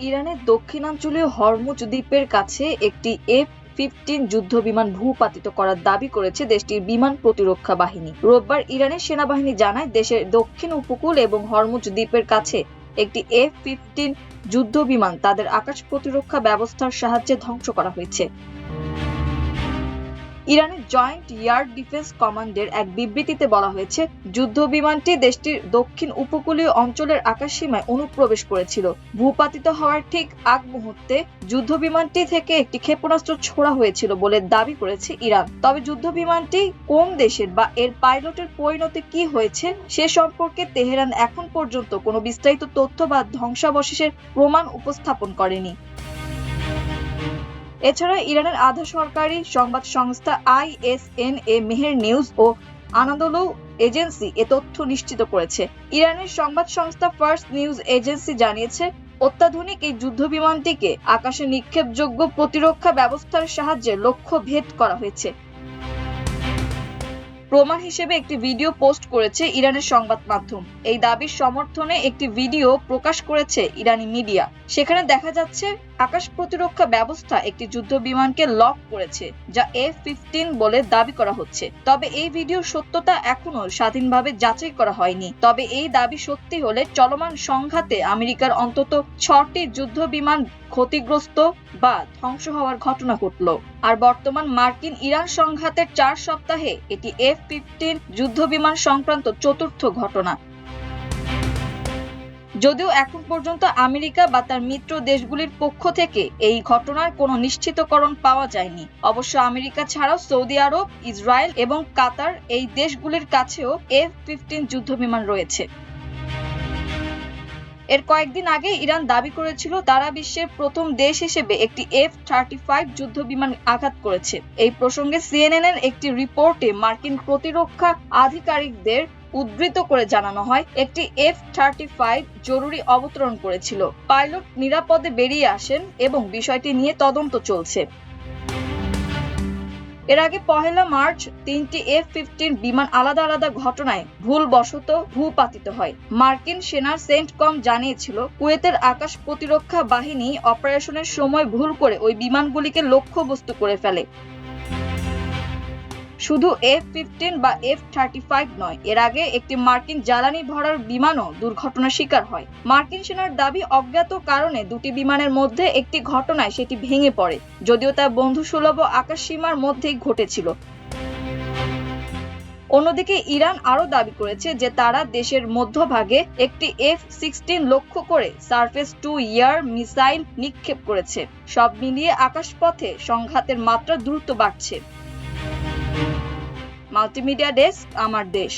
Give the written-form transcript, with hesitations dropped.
ইরানের দক্ষিণাঞ্চলীয় হরমুজ দ্বীপের কাছে একটি F-15 যুদ্ধবিমান ভূপাতিত করার দাবি করেছে দেশটির বিমান প্রতিরক্ষা বাহিনী। রোববার ইরানের সেনাবাহিনী জানায়, দেশের দক্ষিণ উপকূল এবং হরমুজ দ্বীপের কাছে একটি F-15 যুদ্ধবিমান তাদের আকাশ প্রতিরক্ষা ব্যবস্থার সাহায্যে ধ্বংস করা হয়েছে। ইরানের জয়েন্ট এয়ার ডিফেন্স কমান্ডের এক বিবৃতিতে বলা হয়েছে, যুদ্ধবিমানটি দেশটির দক্ষিণ উপকূলীয় অঞ্চলের আকাশসীমায় অনুপ্রবেশ করেছিল। ভূপাতিত হওয়ার ঠিক আগ মুহূর্তে যুদ্ধবিমানটি থেকে একটি ক্ষেপণাস্ত্র ছোড়া হয়েছিল বলে দাবি করেছে ইরান। তবে যুদ্ধবিমানটি কোন দেশের বা এর পাইলটের পরিণতি কি হয়েছে সে সম্পর্কে তেহরান এখন পর্যন্ত কোনো বিস্তারিত তথ্য বা ধ্বংসাবশেষের প্রমাণ উপস্থাপন করেনি। এছাড়া ইরানের আধা সরকারি সংবাদ সংস্থা ISNA মেহের নিউজ ও আনাদোলু এজেন্সি এ তথ্য নিশ্চিত করেছে। ইরানের সংবাদ সংস্থা ফার্স্ট নিউজ এজেন্সি জানিয়েছে, অত্যাধুনিক এই যুদ্ধবিমানটিকে আকাশে নিক্ষেপযোগ্য প্রতিরক্ষা ব্যবস্থার সাহায্যে লক্ষ্য ভেদ করা হয়েছে। প্রমাণ হিসেবে একটি ভিডিও পোস্ট করেছে ইরানের সংবাদ মাধ্যম। এই দাবির সমর্থনে একটি ভিডিও প্রকাশ করেছে ইরানি মিডিয়া। সেখানে দেখা যাচ্ছে আকাশ প্রতিরক্ষা ব্যবস্থা একটি যুদ্ধবিমানকে লক করেছে, যা F-15 বলে দাবি করা হচ্ছে। তবে এই ভিডিওর সত্যতা এখনো স্বাধীনভাবে যাচাই করা হয়নি। তবে এই দাবি সত্যি হলে চলমান সংঘাতে আমেরিকার অন্তত 6টি যুদ্ধবিমান ক্ষতিগ্রস্ত বা ধ্বংস হওয়ার ঘটনা ঘটল। আর বর্তমান মার্কিন ইরান সংঘাতের 4 সপ্তাহে এটি F-15 যুদ্ধবিমান সংক্রান্ত চতুর্থ ঘটনা। যদিও এখন পর্যন্ত আমেরিকা বা তার মিত্র দেশগুলির পক্ষ থেকে এই ঘটনার কোনো নিশ্চিতকরণ পাওয়া যায়নি। অবশ্য আমেরিকা ছাড়াও সৌদি আরব, ইসরায়েল এবং কাতার এই দেশগুলির কাছেও F-15 যুদ্ধবিমান রয়েছে। এর কয়েকদিন আগে ইরান দাবি করেছিল তারা বিশ্বের প্রথম দেশ হিসেবে একটি F-35 যুদ্ধবিমান আঘাত করেছে। এই প্রসঙ্গে CNN এর একটি রিপোর্টে মার্কিন প্রতিরক্ষা আধিকারিকদের উদ্ধৃত করে জানানো হয়, একটি F-35 জরুরি অবতরণ করেছিল। পাইলট নিরাপদে বেরিয়ে আসেন এবং বিষয়টি নিয়ে তদন্ত চলছে। এর আগে 1 মার্চ 3টি F-15 বিমান আলাদা আলাদা ঘটনায় ভুলবশত ভূপাতিত হয়। মার্কিন সেনার সেন্টকম জানিয়েছিল, কুয়েতের আকাশ প্রতিরক্ষা বাহিনী অপারেশনের সময় ভুল করে ওই বিমানগুলিকে লক্ষ্যবস্তু করে ফেলে। শুধু F-15 বা F-35 নয়, এর আগে একটি মার্কিন জ্বালানি ভরার বিমানও দুর্ঘটনার শিকার হয়। মার্কিন সেনার দাবি, অজ্ঞাত কারণে দুটি বিমানের মধ্যে একটি ঘটনায় সেটি ভেঙে পড়ে, যদিও তা বন্ধুসুলভ আকাশসীমার মধ্যেই ঘটেছিল। অন্যদিকে ইরান আরও দাবি করেছে যে তারা দেশের মধ্যভাগে একটি F-16 লক্ষ্য করে সারফেস টু এয়ার মিসাইল নিক্ষেপ করেছে। সব মিলিয়ে আকাশপথে সংঘাতের মাত্রা দ্রুত বাড়ছে। মাল্টিমিডিয়া ডেস্ক, আমার দেশ।